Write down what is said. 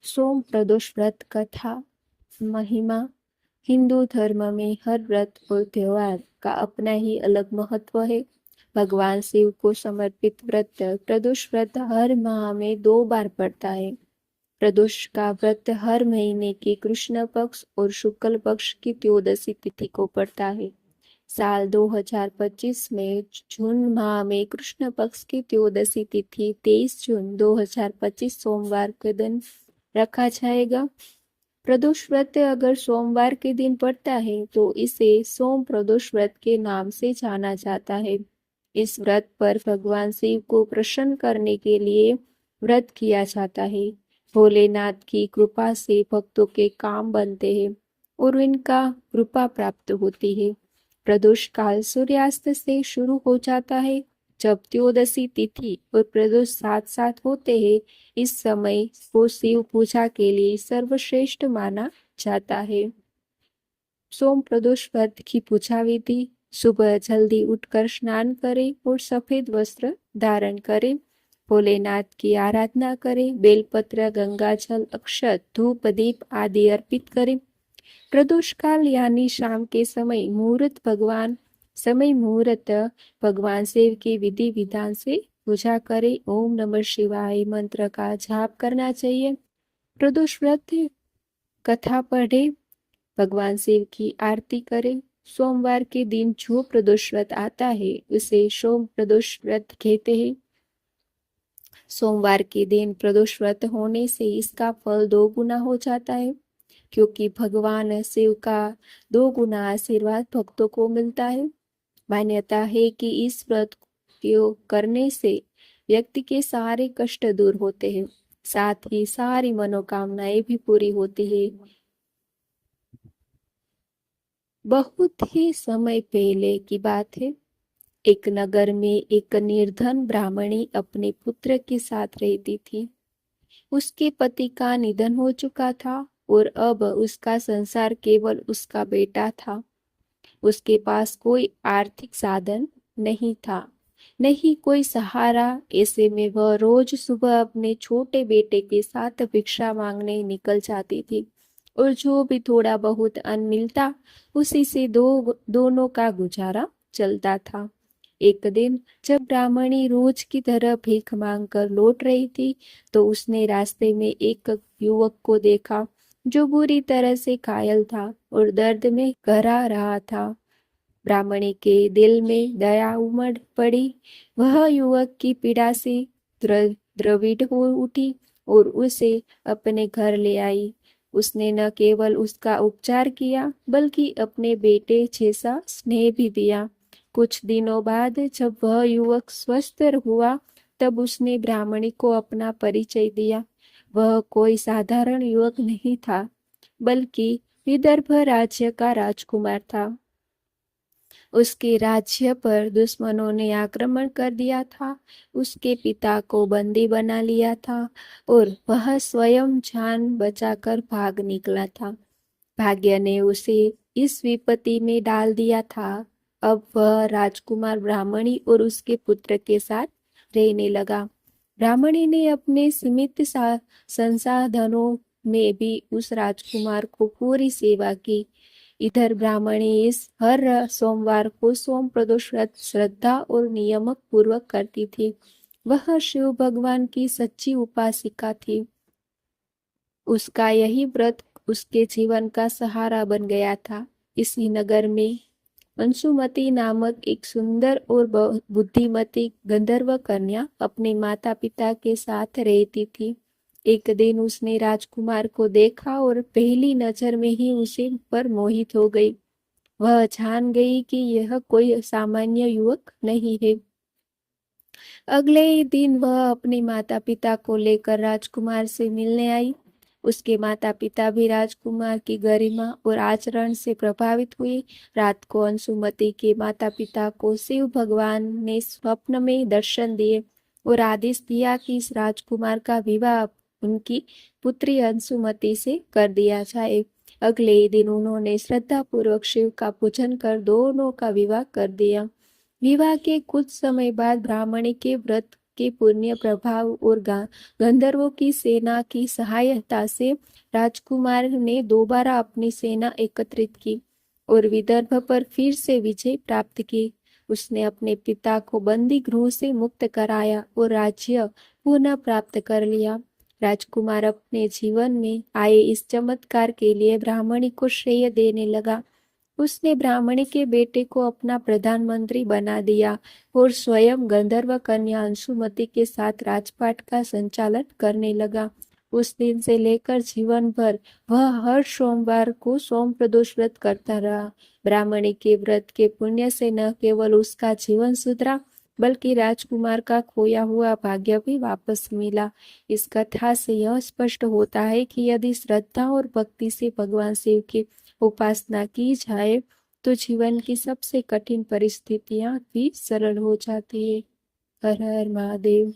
सोम प्रदोष व्रत कथा महिमा। हिंदू धर्म में हर व्रत और त्योहार का अपना ही अलग महत्व है। भगवान शिव को समर्पित व्रत प्रदोष व्रत हर माह में 2 बार पड़ता है। प्रदोष का व्रत हर महीने के कृष्ण पक्ष और शुक्ल पक्ष की त्रयोदशी तिथि को पड़ता है। साल 2025 में जून माह में कृष्ण पक्ष की त्रयोदशी तिथि 23 जून 2025 सोमवार के दिन रखा जाएगा। प्रदोष व्रत अगर सोमवार के दिन पड़ता है तो इसे सोम प्रदोष व्रत के नाम से जाना जाता है। इस व्रत पर भगवान शिव को प्रसन्न करने के लिए व्रत किया जाता है। भोलेनाथ की कृपा से भक्तों के काम बनते हैं और इनका कृपा प्राप्त होती है। प्रदोष काल सूर्यास्त से शुरू हो जाता है। जब त्रयोदशी तिथि और प्रदोष साथ साथ होते हैं, इस समय को शिव पूजा के लिए सर्वश्रेष्ठ माना जाता है। सोम प्रदोष व्रत की पूजा विधि। सुबह जल्दी उठकर स्नान करें और सफेद वस्त्र धारण करें। भोलेनाथ की आराधना करें। बेलपत्र, गंगाजल, अक्षत, धूप, दीप आदि अर्पित करें। प्रदोष काल यानी शाम के समय मुहूर्त भगवान शिव की विधि विधान से पूजा करें। ओम नमः शिवाय मंत्र का जाप करना चाहिए। प्रदोष व्रत कथा पढ़े। भगवान शिव की आरती करें। सोमवार के दिन जो प्रदोष व्रत आता है उसे सोम प्रदोष व्रत कहते हैं। सोमवार के दिन प्रदोष व्रत होने से इसका फल 2 गुना हो जाता है, क्योंकि भगवान शिव का 2 गुना आशीर्वाद भक्तों को मिलता है। मान्यता है कि इस व्रत को करने से व्यक्ति के सारे कष्ट दूर होते हैं, साथ ही सारी मनोकामनाएं भी पूरी होती है। बहुत ही समय पहले की बात है। एक नगर में एक निर्धन ब्राह्मणी अपने पुत्र के साथ रहती थी। उसके पति का निधन हो चुका था और अब उसका संसार केवल उसका बेटा था। उसके पास कोई आर्थिक साधन नहीं था, नहीं कोई सहारा। ऐसे में वह रोज सुबह अपने छोटे बेटे के साथ भिक्षा मांगने निकल जाती थी और जो भी थोड़ा बहुत अन्न मिलता उसी से दोनों का गुजारा चलता था। एक दिन जब ब्राह्मणी रोज की तरह भीख मांगकर लौट रही थी तो उसने रास्ते में एक युवक को देखा जो बुरी तरह से घायल था और दर्द में घरा रहा था। ब्राह्मणी के दिल में दया उमड़ पड़ी। वह युवक की पीड़ा से द्रवित हो उठी और उसे अपने घर ले आई। उसने न केवल उसका उपचार किया बल्कि अपने बेटे जैसा स्नेह भी दिया। कुछ दिनों बाद जब वह युवक स्वस्थ हुआ तब उसने ब्राह्मणी को अपना परिचय दिया। वह कोई साधारण युवक नहीं था, बल्कि विदर्भ राज्य का राजकुमार था। उसके राज्य पर दुश्मनों ने आक्रमण कर दिया था। उसके पिता को बंदी बना लिया था और वह स्वयं जान बचाकर भाग निकला था। भाग्य ने उसे इस विपत्ति में डाल दिया था। अब वह राजकुमार ब्राह्मणी और उसके पुत्र के साथ रहने लगा। ब्राह्मणी ने अपने सीमित संसाधनों में भी उस राजकुमार को पूरी सेवा की। इधर ब्राह्मणी इस हर सोमवार को सोम प्रदोष व्रत श्रद्धा और नियमक पूर्वक करती थी। वह शिव भगवान की सच्ची उपासिका थी। उसका यही व्रत उसके जीवन का सहारा बन गया था। इसी नगर में अंशुमती नामक एक सुंदर और बुद्धिमती गंधर्व कन्या अपने माता पिता के साथ रहती थी। एक दिन उसने राजकुमार को देखा और पहली नजर में ही उसे पर मोहित हो गई। वह जान गई कि यह कोई सामान्य युवक नहीं है। अगले ही दिन वह अपने माता पिता को लेकर राजकुमार से मिलने आई। उसके माता पिता भी राजकुमार की गरिमा और आचरण से प्रभावित हुए। रात को अंशुमती के माता पिता को शिव भगवान ने स्वप्न में दर्शन दिए और आदेश दिया कि इस राजकुमार का विवाह उनकी पुत्री अंशुमती से कर दिया जाए। अगले ही दिन उन्होंने श्रद्धा पूर्वक शिव का पूजन कर दोनों का विवाह कर दिया। विवाह के कुछ समय बाद ब्राह्मणी के व्रत के पुण्य प्रभाव और गंधर्वों की सेना की सहायता से राजकुमार ने दोबारा अपनी सेना एकत्रित की और विदर्भ पर फिर से विजय प्राप्त की। उसने अपने पिता को बंदी गृह से मुक्त कराया और राज्य पुनः प्राप्त कर लिया। राजकुमार अपने जीवन में आए इस चमत्कार के लिए ब्राह्मणी को श्रेय देने लगा। उसने ब्राह्मणी के बेटे को अपना प्रधानमंत्री बना दिया और स्वयं गंधर्व कन्या अंशुमति के साथ राजपाट का संचालन करने लगा। उस दिन से लेकर जीवन भर वह हर सोमवार को सोम प्रदोष व्रत करता रहा। ब्राह्मणी के व्रत के पुण्य से न केवल उसका जीवन सुधरा बल्कि राजकुमार का खोया हुआ भाग्य भी वापस मिला। इस कथा से यह स्पष्ट होता है कि यदि श्रद्धा और भक्ति से भगवान शिव की उपासना की जाए तो जीवन की सबसे कठिन परिस्थितियां भी सरल हो जाती है। हर हर महादेव।